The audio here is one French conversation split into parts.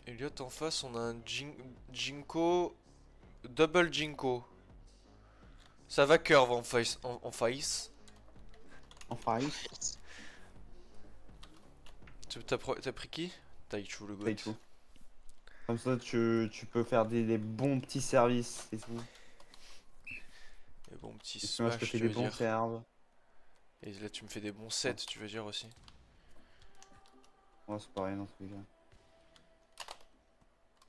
Elliot en face, on a un Jinko. Double Jinko. Ça va curve en face. En face. Enfin, Ice, T'as pris qui? Taichu le c'est goat. tout. Comme ça, tu peux faire des bons petits services et tout. Et bon, petit Et puis moi, je te smash, fais tu des veux bons dire. serves. Et là, tu me fais des bons sets, Ouais, tu veux dire aussi. ouais, c'est pareil dans ce cas.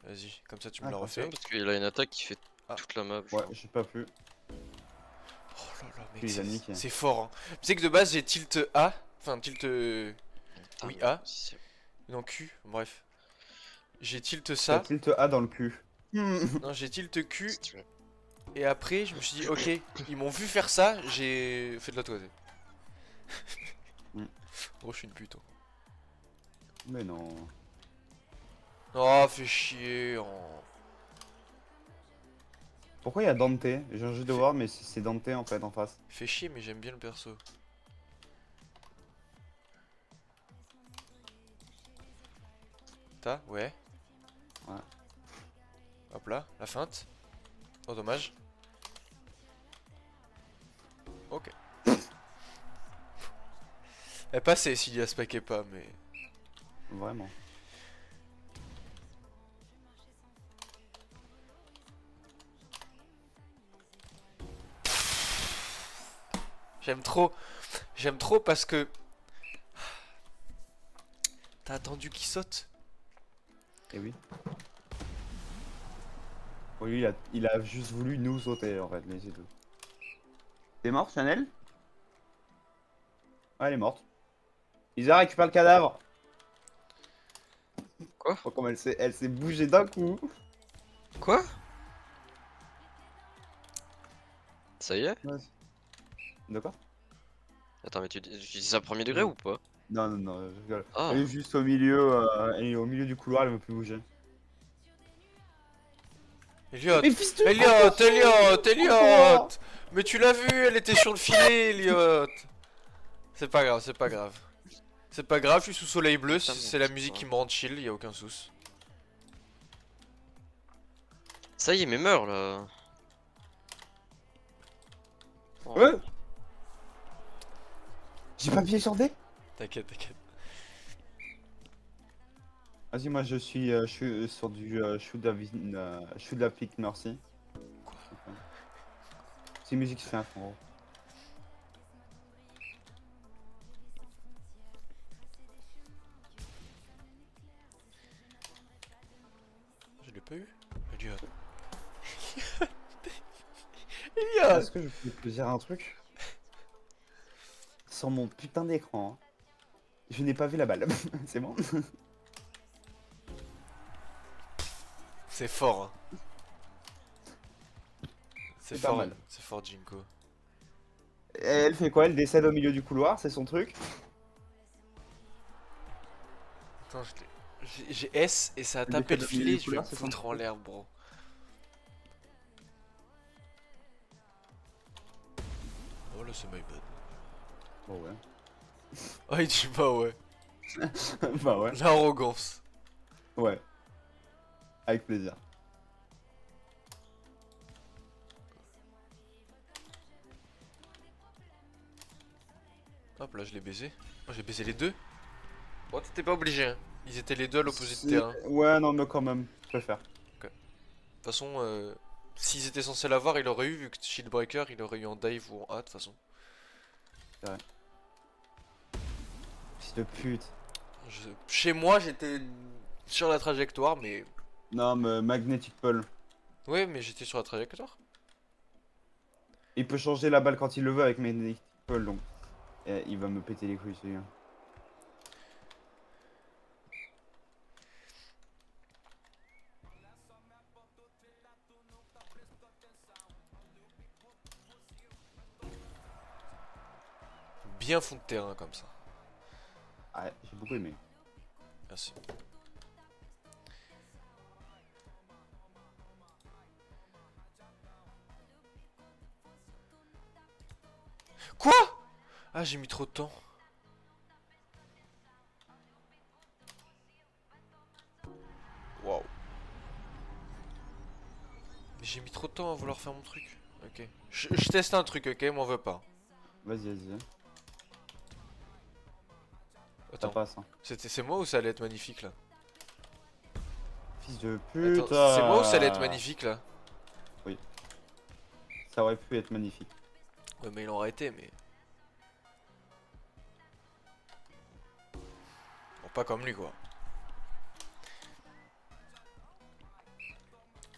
Vas-y, comme ça, tu me Ah, la quoi. C'est bien refais. parce qu'il a une attaque qui fait Ah, toute la map, Ouais, genre. j'ai pas pu. oh là là, mec, Puis il a niqué. c'est fort, hein. Tu sais que de base, j'ai tilt A. Enfin, tilt. Putain, Oui, mais A. si Non, Q. Bref. J'ai tilt T'as ça. tilt A dans le cul. Non, j'ai tilt Q. si tu veux. Et après, je me suis dit, ok, ils m'ont vu faire ça, j'ai fait de l'autre côté. Gros, je suis une pute. Hein. Mais non. Oh, fais chier. Oh. Pourquoi il y a Dante? J'ai envie de Fais, voir, mais c'est Dante en fait en face. fais chier, mais j'aime bien le perso. T'as? Ouais. Ouais. Hop là, la feinte. Oh, dommage. Ok. Elle passait s'il y a spaquait pas, mais. Vraiment. J'aime trop. J'aime trop parce que. T'as attendu qu'il saute? Et oui. Oui, il a juste voulu nous sauter en fait, mais c'est tout. T'es morte, Chanel? Ah, elle est morte. Isa récupère le cadavre. Quoi? Oh, comme elle s'est bougée d'un coup. Quoi? Ça y est? Ouais. D'accord? Attends, mais tu dis ça premier degré Non. ou pas? Non, non, non, je rigole. Elle Ah, est juste au milieu, elle est au milieu du couloir, elle veut plus bouger. Elliot! Mais fils de... Elliot! Elliot! Elliot! Oh, Mais tu l'as vu, elle était sur le filet, Elliot! C'est pas grave, c'est pas grave. C'est pas grave, je suis sous soleil bleu, putain, mon c'est la petit musique qui quoi. me rend chill, y a aucun souci. Ça y est, mais meurs là. Oh. ouais. J'ai pas appuyé sur D. T'inquiète, t'inquiète. Vas-y, moi je suis sur du shoot la pique, merci. Quoi? Ok. C'est une musique qui fait un fond. Je l'ai pas eu? Elliot. Elliot! Est-ce que je peux te dire un truc? Sur mon putain d'écran, hein, je n'ai pas vu la balle. C'est bon? C'est fort, hein. C'est pas mal. C'est fort, Jinko. Et elle fait quoi? Elle décède au milieu du couloir, c'est son truc? Attends, j'ai S et ça a Elle tapé décède le au milieu filet, du je vais me couloir, c'est son foutre en truc? l'air, bro. Oh là, c'est my bad. Oh ouais. Oh, il dit bah ouais. Bah ouais. L'arrogance. Ouais. Avec plaisir. Hop là, je l'ai baisé. Oh, j'ai baisé les deux. Bon, t'étais pas obligé, hein. Ils étaient les deux à l'opposé de terrain. Ouais, non, mais quand même, je préfère. De toute façon, s'ils étaient censés l'avoir, il aurait eu, vu que Shieldbreaker, il aurait eu en dive ou en A de toute façon. C'est vrai. Fils de pute. Chez moi, j'étais sur la trajectoire, mais. Non, mais Magnetic Pole. Ouais, mais j'étais sur la trajectoire. Il peut changer la balle quand il le veut avec Magnetic Pole, donc. Il va me péter les couilles, celui-là. Bien fond de terrain comme ça. Ouais, j'ai beaucoup aimé. Merci. Quoi? Ah, j'ai mis trop de temps. Waouh. J'ai mis trop de temps à vouloir faire mon truc. Ok. Je teste un truc, ok? M'en veux pas. Vas-y, vas-y. Ça Attends. passe. Hein. C'est moi ou ça allait être magnifique là? Fils de Attends, putain. c'est moi ou ça allait être magnifique là? Ça aurait pu être magnifique. Ouais, mais il aurait été, mais. Bon, pas comme lui quoi.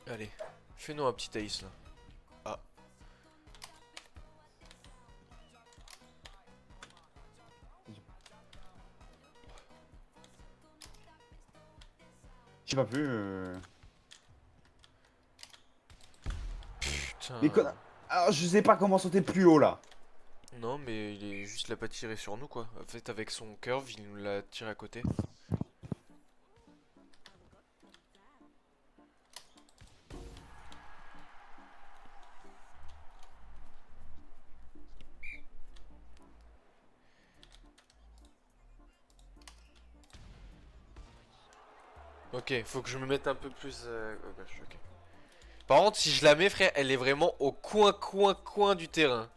Allez, fais-nous un petit ace là. Ah. Je sais pas plus. Putain. Mais connard. Alors, je sais pas comment sauter plus haut là. Non, mais il l'a pas tiré sur nous quoi. En fait, avec son curve, il nous l'a tiré à côté. Ok, faut que je me mette un peu plus à gauche, ok. Par contre, si je la mets, frère, elle est vraiment au coin du terrain.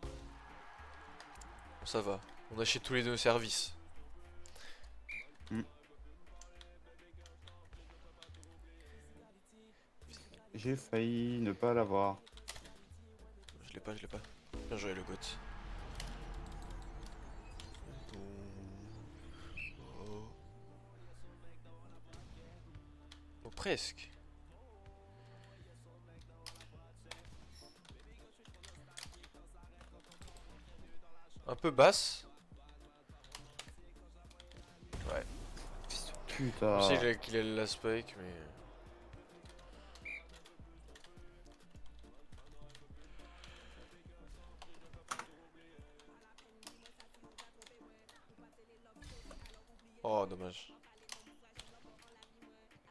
Bon, ça va. On achète tous les deux nos services. J'ai failli ne pas l'avoir. Je l'ai pas, je l'ai pas. Bien joué, le bot. Oh. Oh, presque. Un peu basse. Ouais. Fils de Je putain. sais qu'il a la spike, mais. Oh, dommage.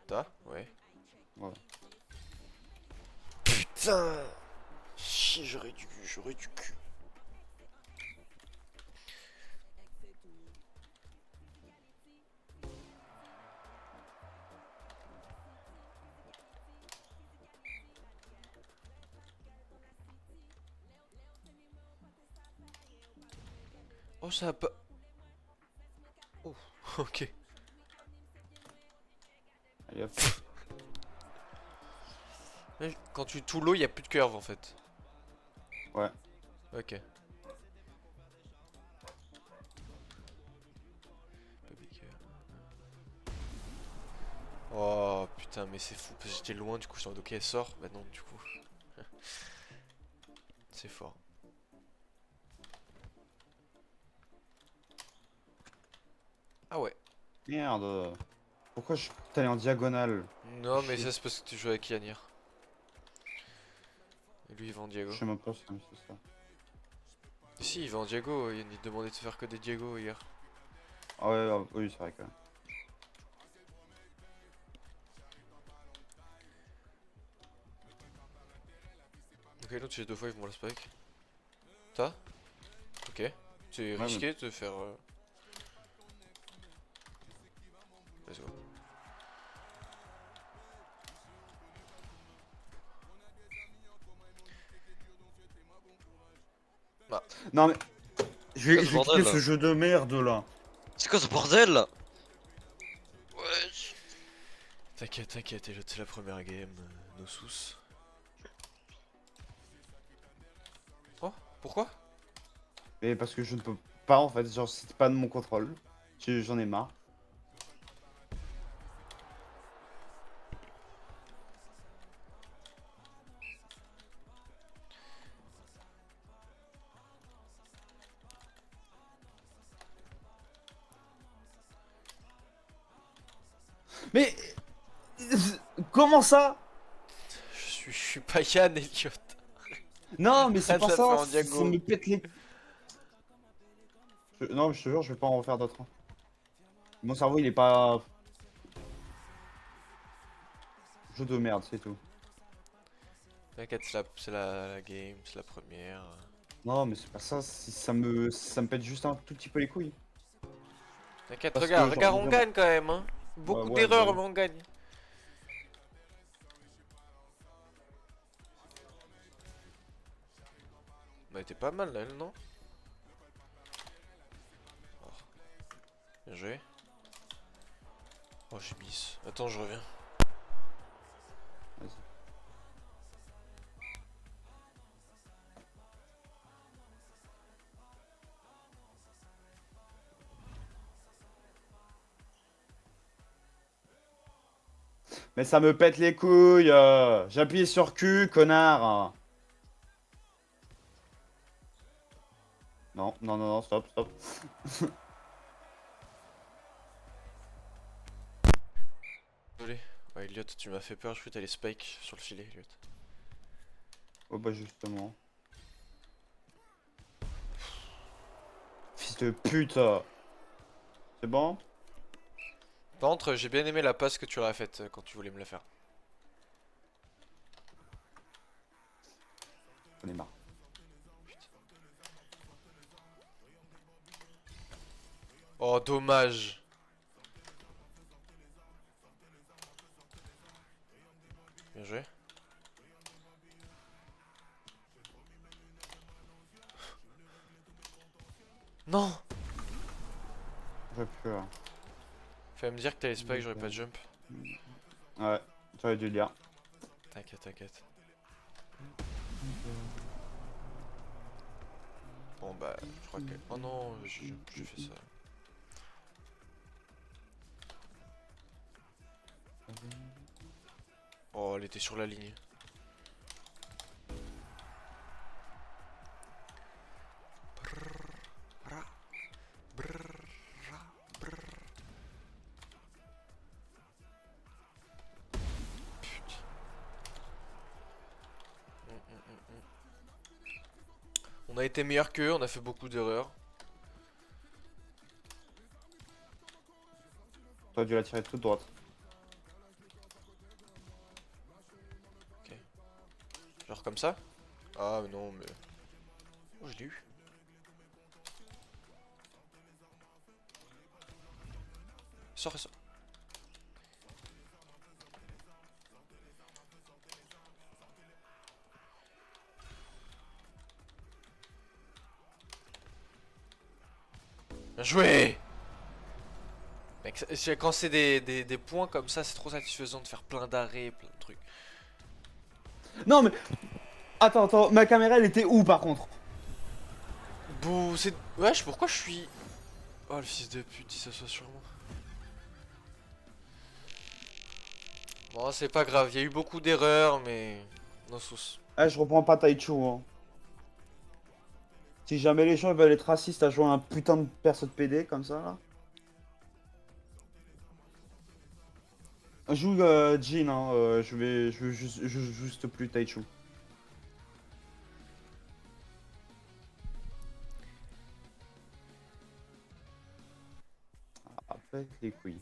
T'as? Ouais. Ouais. Putain! Chier, j'aurais du cul. Oh, ça a pas. Oh, ok. Allez hop. Quand tu tout l'eau, il y a plus de curve en fait. Ouais. Ok. Baby curve. Oh putain, mais c'est fou parce que j'étais loin, du coup, je suis en mode ok, elle sort. Bah non, du coup. C'est fort. Ah ouais. Merde. Pourquoi je suis allé en diagonale? Non, mais Chier. ça c'est parce que tu joues avec Yanir. Et lui il va en Diago. Je sais même pas si c'est ça. Si, il va en Diago, il demandait de faire que des Diago hier. Ah ouais, oui, c'est vrai quand même. Ok, l'autre j'ai deux fois ils vont la spike. T'as? Ok. C'est Ouais, risqué de faire. Let's go. Non mais. Je vais, Quoi ce je vais bordel, quitter là ce jeu de merde là. C'est quoi ce bordel là? Wesh. T'inquiète, t'inquiète, c'est la première game, nos sous. Oh, pourquoi? Mais parce que je ne peux pas en fait, genre c'est pas de mon contrôle. J'en ai marre. Mais comment ça? Je suis pas Yann, Elliot. Non mais c'est Ah, pas ça fait ça, en ça diago. me pète les... Non je te jure je vais pas en refaire d'autres. Hein. Mon cerveau il est pas... Jeu de merde c'est tout. T'inquiète, c'est la game, c'est la première. Non mais c'est pas ça, ça me pète juste un tout petit peu les couilles. T'inquiète, Parce regarde, que, genre, regarde, on vraiment- gagne quand même, hein. Beaucoup ouais, d'erreurs, ouais. mais on gagne. elle était pas mal là, elle, non? Oh. Bien joué. Oh, j'ai miss. Attends, je reviens. Vas-y. Mais ça me pète les couilles. J'appuie sur Q, connard. Non, non, non, non, stop, stop. Désolé. Ouais, Elliot, tu m'as fait peur, je crois que t'allais spike sur le filet, Elliot. Oh bah justement. Fils de pute. C'est bon? Par contre, j'ai bien aimé la passe que tu leur as faite quand tu voulais me la faire. J'en ai marre. Oh, dommage. Bien joué. Non. J'aurais pu. Fallait me dire que t'allais spike, j'aurais pas de jump. Ouais, j'aurais dû le dire. T'inquiète, t'inquiète. Bon bah, je crois que... Oh non, j'ai fait ça. Oh, elle était sur la ligne. Putain. On a été meilleur qu'eux, on a fait beaucoup d'erreurs. T'aurais dû la tirer toute droite. Genre comme ça? Ah mais non mais... Oh je l'ai eu. Sors, sors. Bien joué! Mec, quand c'est des points comme ça, c'est trop satisfaisant de faire plein d'arrêts, plein de trucs. Non mais... Attends, attends, ma caméra elle était où par contre? Bouh, c'est... Wesh, pourquoi je suis... Oh le fils de pute, il s'assoit sur moi. Bon, c'est pas grave, il y a eu beaucoup d'erreurs, mais... Non sous. Eh, je reprends pas Taichu, hein. Si jamais les gens ils veulent être racistes à jouer un putain de perso de PD comme ça là. Je joue Jin, hein, je joue juste plus Taichu. Ah, pète les couilles.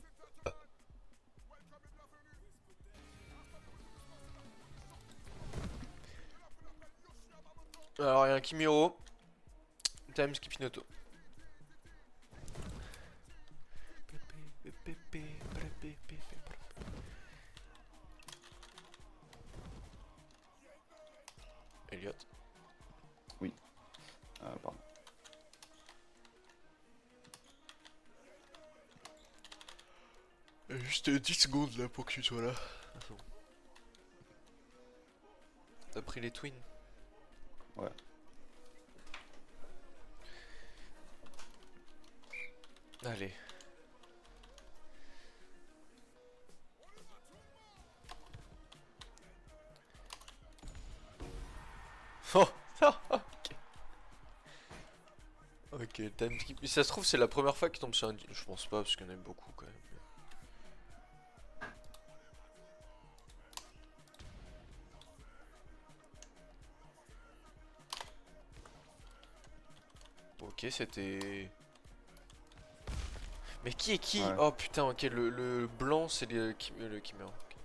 Alors, il y a un Kimiro. Time Skipinoto. Elliot. Oui. Pardon. Juste 10 secondes là pour que tu sois là. T'as pris les twins? Ouais. Allez. Oh, ok. Ok, time skip. Mais ça se trouve, c'est la première fois qu'il tombe sur un. Je pense pas, parce qu'il y en a beaucoup quand même. Ok, c'était. Mais qui est qui? Ouais. Oh putain, ok, le blanc c'est le Kimura. Ok.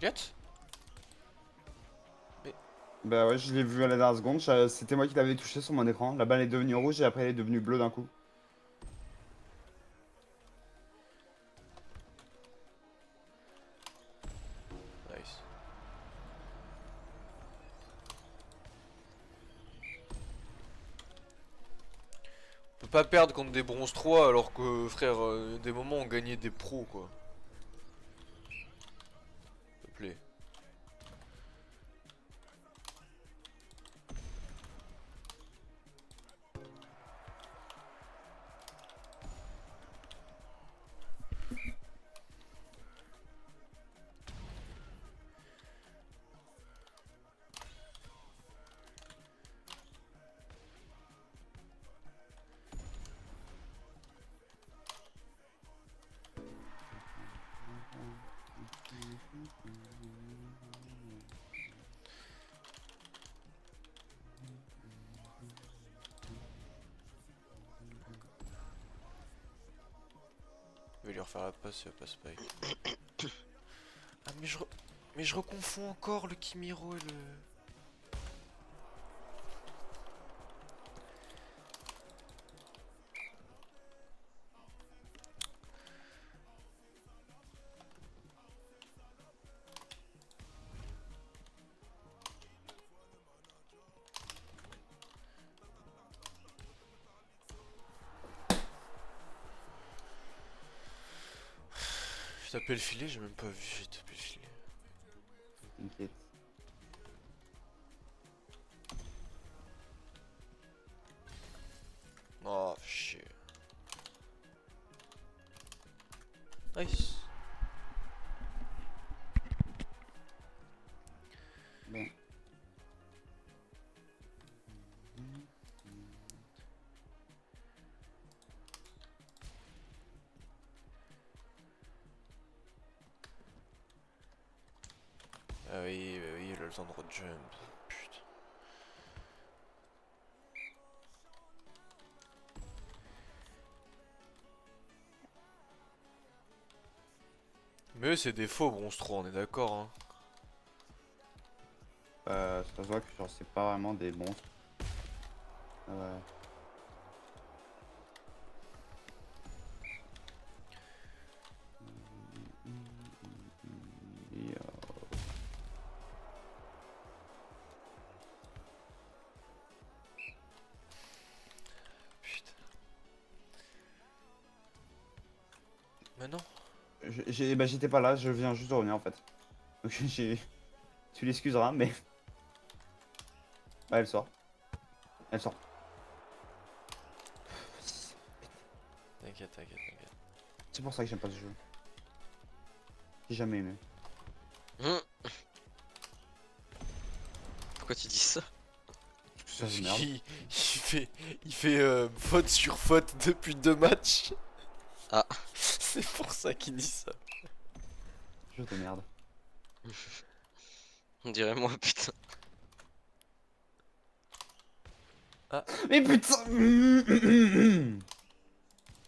Elliot? Mais. Bah ouais, je l'ai vu à la dernière seconde. C'était moi qui l'avais touché sur mon écran. La balle est devenue rouge et après elle est devenue bleue d'un coup. Nice. On peut pas perdre contre des bronze 3 alors que, frère, des moments on gagnait des pros, quoi. S'il te plaît. Je vais lui refaire la passe, il va pas spike. Ah mais je reconfonds encore le Kimiro et le... J'ai tapé le filet, j'ai même pas vu, j'ai tapé le filet. T'inquiète. Oh, chier. Nice. Bon. Ah oui, bah oui, il a le temps de jump. Putain. Mais eux, c'est des faux bronze 3, on est d'accord, hein. Ça se voit que genre c'est pas vraiment des monstres. Ouais. Et, Putain. Mais non. bah, j'étais pas là, je viens juste de revenir en fait. Donc j'ai. Tu l'excuseras, mais. Ouais, elle sort. Elle sort. T'inquiète, t'inquiète, t'inquiète. C'est pour ça que j'aime pas ce jeu. J'ai jamais aimé. Hum. Pourquoi tu dis ça? Ça Parce se merde. qu'il fait faute sur faute depuis 2 matchs. Ah. C'est pour ça qu'il dit ça. Jeu de merde. On dirait moi, putain. Mais putain.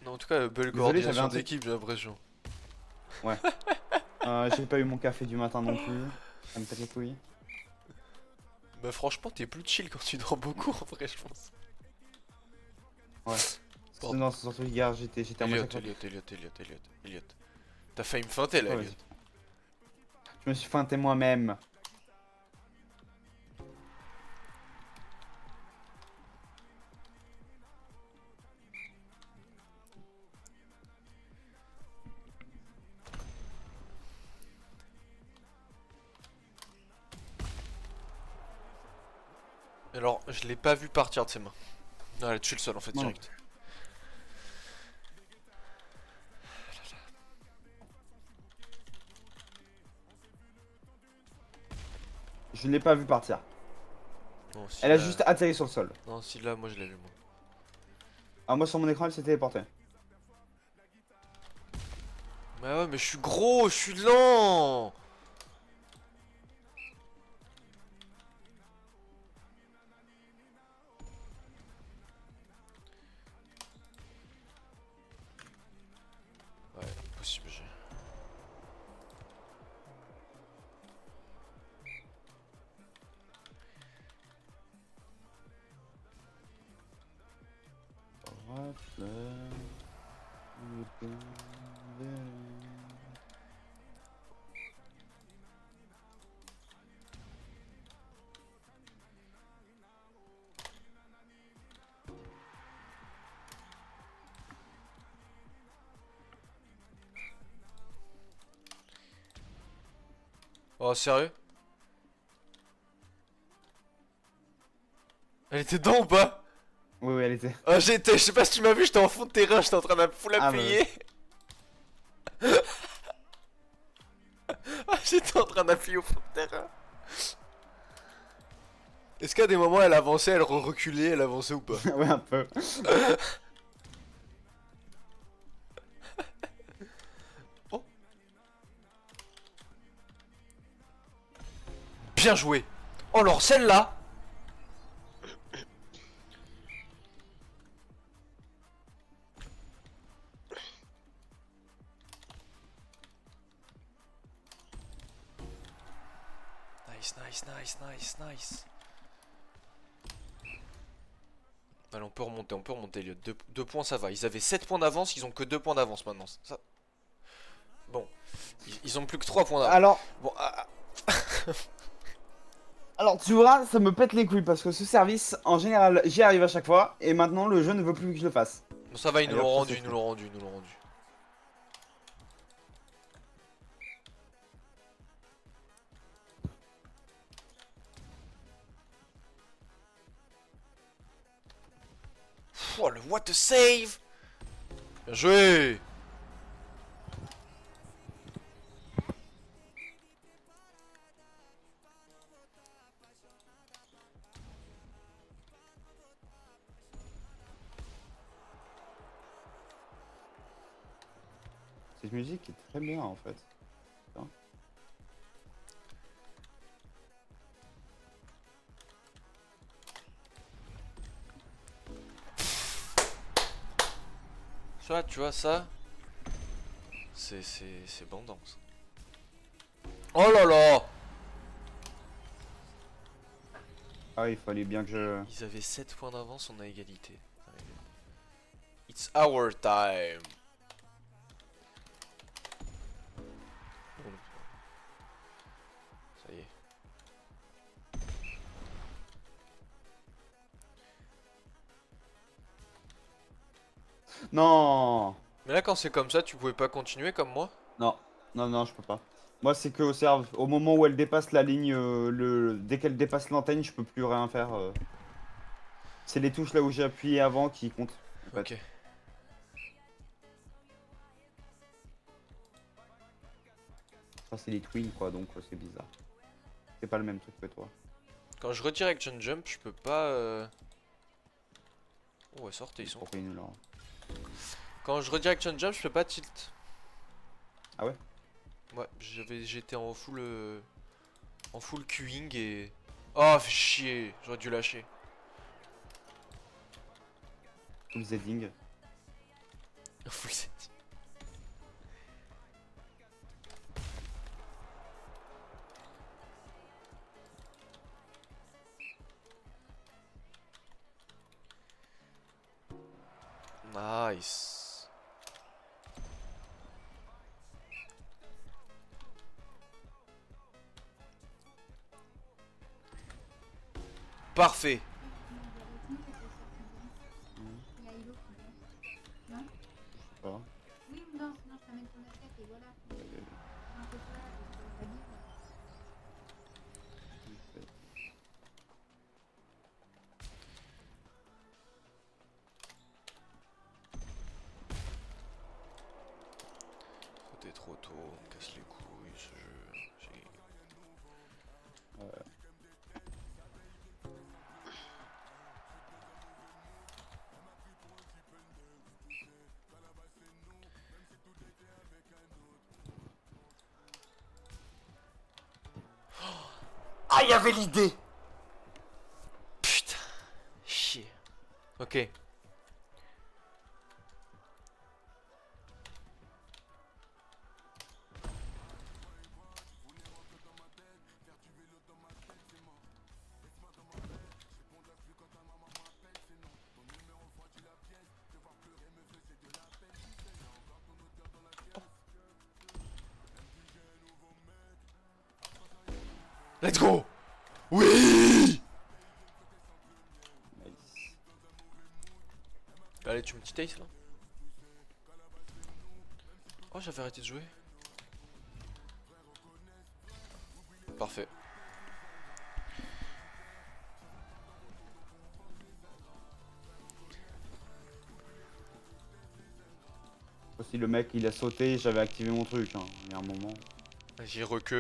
Non, en tout cas, belle Désolé, j'avais coordination un truc. d'équipe, j'ai l'impression. Ouais. J'ai pas eu mon café du matin non plus. Ça me pète les couilles. Bah franchement, t'es plus chill quand tu dors beaucoup en vrai, je pense. Ouais. Pardon. Non, c'est surtout hier, j'étais à Elliot, moitié. Elliot. T'as failli me feinter là, Ouais, Elliot. je me suis feinté moi-même. Alors, je l'ai pas vu partir de ses mains. Non, elle tue le sol en fait, Non. direct. Je ne l'ai pas vu partir. Non, si Elle a là- juste atterri sur le sol. Non, si là, moi je l'ai vu, moi. Ah, moi sur mon écran, elle s'est téléportée. Bah ouais, mais je suis gros, je suis lent. Ouais, impossible, j'ai. Oh, sérieux? Elle était dedans ou pas? Oui, oui, elle était. Oh, je sais pas si tu m'as vu, j'étais en fond de terrain, j'étais en train de full Ah, bah appuyer. Ah, j'étais en train d'appuyer au fond de terrain. Est-ce qu'à des moments elle avançait, elle reculait, elle avançait ou pas? Ouais, un peu. Oh. Bien joué. Oh, alors celle-là. Nice, nice, nice, nice, nice. Allez, on peut remonter, Elliot. 2 points, ça va. Ils avaient 7 points d'avance, ils ont que 2 points d'avance maintenant. Ça... Bon, ils ont plus que 3 points d'avance. Alors, Bon, alors, tu vois, ça me pète les couilles parce que ce service, en général, j'y arrive à chaque fois et maintenant le jeu ne veut plus que je le fasse. bon, ça va, ils nous Allez, l'ont hop, ça, rendu, c'est ils nous fait. l'ont rendu, ils nous l'ont rendu. Oh, le what a save! Bien joué! Cette musique est très bien en fait. Putain. Ça, tu vois, ça, c'est bandant, ça. Oh là là! Ah, il fallait bien que je. Ils avaient 7 points d'avance, on a égalité. It's our time. Ça y est. Non! Mais là, quand c'est comme ça, tu pouvais pas continuer comme moi? Non, non, non, je peux pas. Moi, c'est que au moment où elle dépasse la ligne, dès qu'elle dépasse l'antenne, je peux plus rien faire. C'est les touches là où j'ai appuyé avant qui comptent. En fait. Ok. Ça, c'est les twins quoi, donc c'est bizarre. C'est pas le même truc que toi. Quand je redirection jump, je peux pas. Oh, ouais, sortez, ils sont. Pourquoi ils nous l'ont- Quand je redirection jump, je peux pas tilt. Ah ouais? Ouais, j'étais en full queuing et. Oh, fait chier, j'aurais dû lâcher. Full Zeding. Full set. Nice. Parfait. Pas. Oui ou non, sinon je t'amène ton assiette et voilà. Un peu plat, ta guide. C'était trop tôt, on me casse les couilles ce jeu. Ah, il y avait l'idée. Putain. Chier. Ok. Let's go. Oui. Nice. Allez, tu me petit ace là. Oh, j'avais arrêté de jouer. Parfait. Aussi le mec il a sauté, j'avais activé mon truc, hein, il y a un moment. J'ai reque.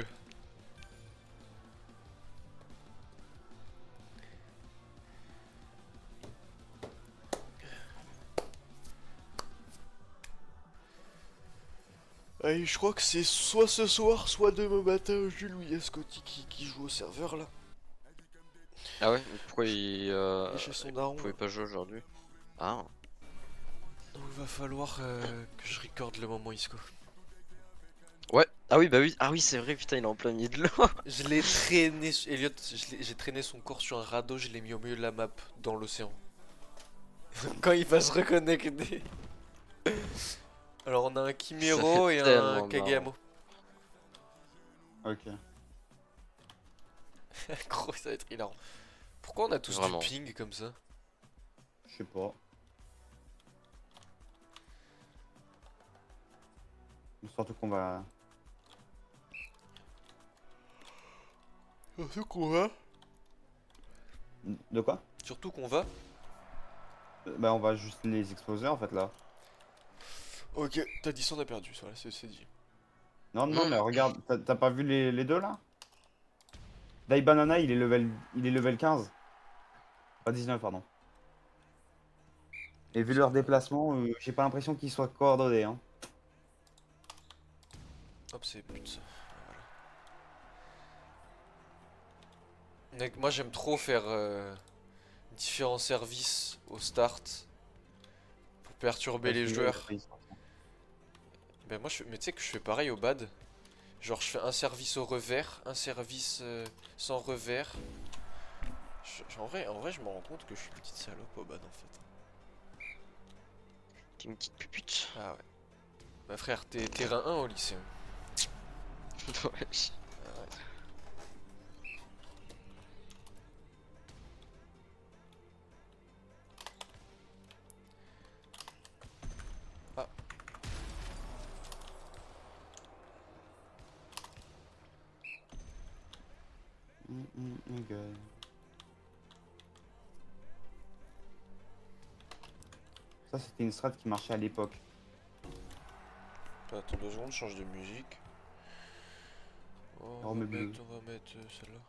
Allez, je crois que c'est soit ce soir, soit demain matin, Jules ou Yaskoti qui joue au serveur là. Ah ouais, mais pourquoi il Et chez son daron. pouvait pas jouer aujourd'hui? Ah, Donc il va falloir que je recorde le moment Isco. ouais. Ah oui, bah oui. Ah oui, c'est vrai, putain, il est en plein milieu de l'eau. Je l'ai traîné, Elliot, j'ai traîné son corps sur un radeau, je l'ai mis au milieu de la map, dans l'océan. Quand il va se reconnecter. Alors on a un Kimero et un tellement Kageyamo. Ok. Gros, ça va être hilarant. Pourquoi on a tous Vraiment. du ping comme ça? Je sais pas. Surtout qu'on va... Surtout qu'on va. De quoi? Surtout qu'on va. Bah on va juste les exploser en fait là. Ok, t'as dit ça, on a perdu, ça, c'est dit. Non, non, mais regarde, t'as pas vu les deux là? Dai Banana il est level 15. Pas 19, pardon. Et vu leur déplacement, j'ai pas l'impression qu'ils soient coordonnés. Hein. Hop, c'est but ça. Voilà. Mec, moi j'aime trop faire différents services au start pour perturber les joueurs. Ben moi, mais tu sais que je fais pareil au bad. Genre je fais un service au revers, un service sans revers. En vrai, je me rends compte que je suis une petite salope au bad en fait. T'es une petite pupute. Ah ouais. Bah frère, t'es terrain 1 au lycée. Ouais. Ah ouais. Ah. Okay. Ça c'était une strat qui marchait à l'époque. Attends 2 secondes, je change de musique. Oh, On met bleu. on va mettre celle-là.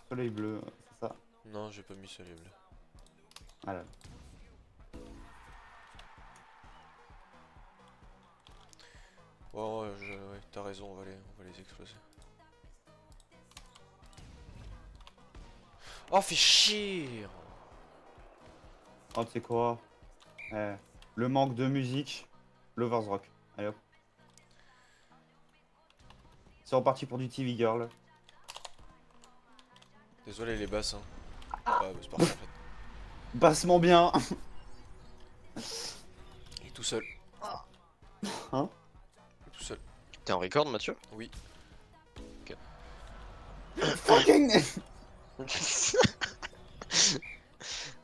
Soleil bleu, c'est ça. Non, j'ai pas mis soleil bleu. Voilà. Oh, ouais, t'as raison, on va les exploser. Oh, fais chier! Oh, tu sais quoi? Le manque de musique, Lovers Rock. Allez hop. C'est reparti pour du TV Girl. Désolé les basses, hein. Ah, bah, c'est parfait en fait. Bassement bien. Il est tout seul. Hein? Il est tout seul. T'es en record, Mathieu? Oui. Fucking.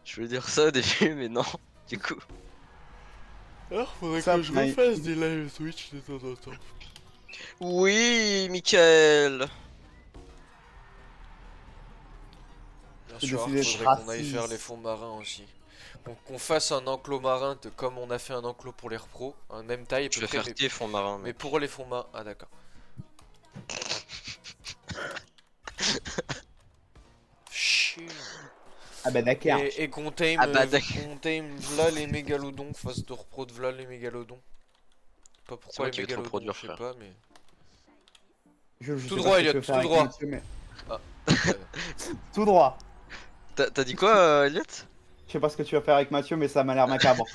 Je voulais dire ça au début, mais non. Du coup. Alors, faudrait Ça, que je mais- refasse des live Twitch de temps en temps. Oui, Michael. Bien J'ai sûr, décidé faudrait d'être qu'on aille raciste. faire les fonds marins aussi. Qu'on fasse un enclos marin comme on a fait un enclos pour les repros, un même taille à Je peu vais près, faire tes fonds marins. mais pour les fonds marins. Ah d'accord. Chier. Ah bah d'accord. Et qu'on tame, Ah bah, v'là les mégalodons, fasse de repro de v'là les mégalodons. Pas C'est pourquoi moi les qui vais te mégalodons, reproduire, je sais frère. pas mais... Je Tout sais droit, pas ce que Elliot, tu veux faire tout avec droit. Mathieu, mais- Ouais. Tout droit. T'as dit quoi, Elliot? Je sais pas ce que tu vas faire avec Mathieu, mais ça m'a l'air macabre.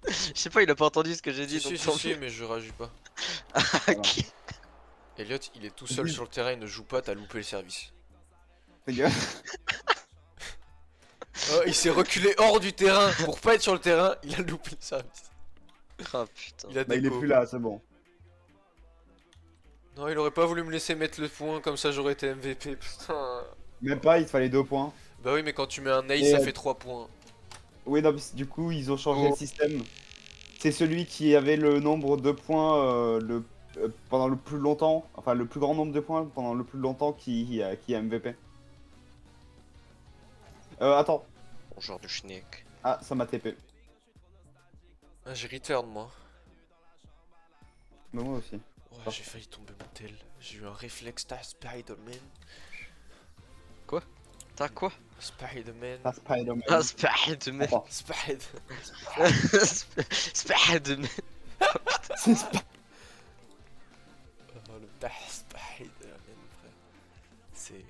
Je sais pas, il a pas entendu ce que j'ai dit. Si, donc si, tant si, pis. mais je réagis pas. Voilà. Elliot, il est tout seul sur le terrain, il ne joue pas, t'as loupé le service. C'est gueule. Oh, il s'est reculé hors du terrain pour pas être sur le terrain, il a loupé le service. Ah putain. Il a Bah il est déco. plus là, c'est bon. Non, il aurait pas voulu me laisser mettre le point, comme ça j'aurais été MVP, putain. Même pas, il te fallait 2 points. Bah oui, mais quand tu mets un ace, Et, ça fait 3 points. Oui, non, mais du coup, ils ont changé Oh. le système. C'est celui qui avait le nombre de points pendant le plus longtemps, enfin le plus grand nombre de points pendant le plus longtemps qui est MVP. Attends. Bonjour du schneck. Ah, ça m'a TP. Ah, j'ai return moi. Mais moi aussi. Ouais, j'ai failli tomber mon tel. J'ai eu un réflexe, t'as Spider-Man. T'as quoi? Spider-Man. Ah, Spider-Man. Ah, Spider-Man. Attends. Spider. Spider-Man. C'est Sp- Oh, le tah Spider-Man, frère. C'est.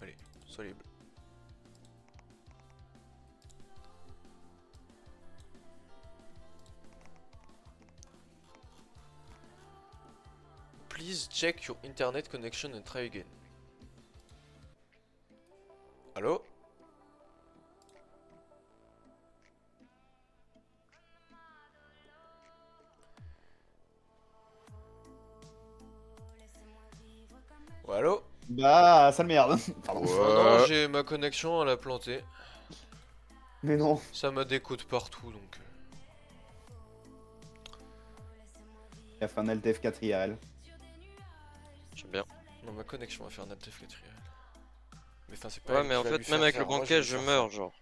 Allez, sois libre. Please check your internet connection and try again. Allô? Ouais, allô? Bah, sale merde. Pardon. Oh non, j'ai ma connexion, elle a planté. Mais non. Ça m'a décote partout donc. Il a fait un Alt F4 IRL. J'aime bien. Non, ma connexion va faire un alt F4 réel. Mais enfin, c'est pas Ouais, elle mais qui en va fait, lui même faire avec le faire, moi, banquet, vais je faire meurs, faire. genre.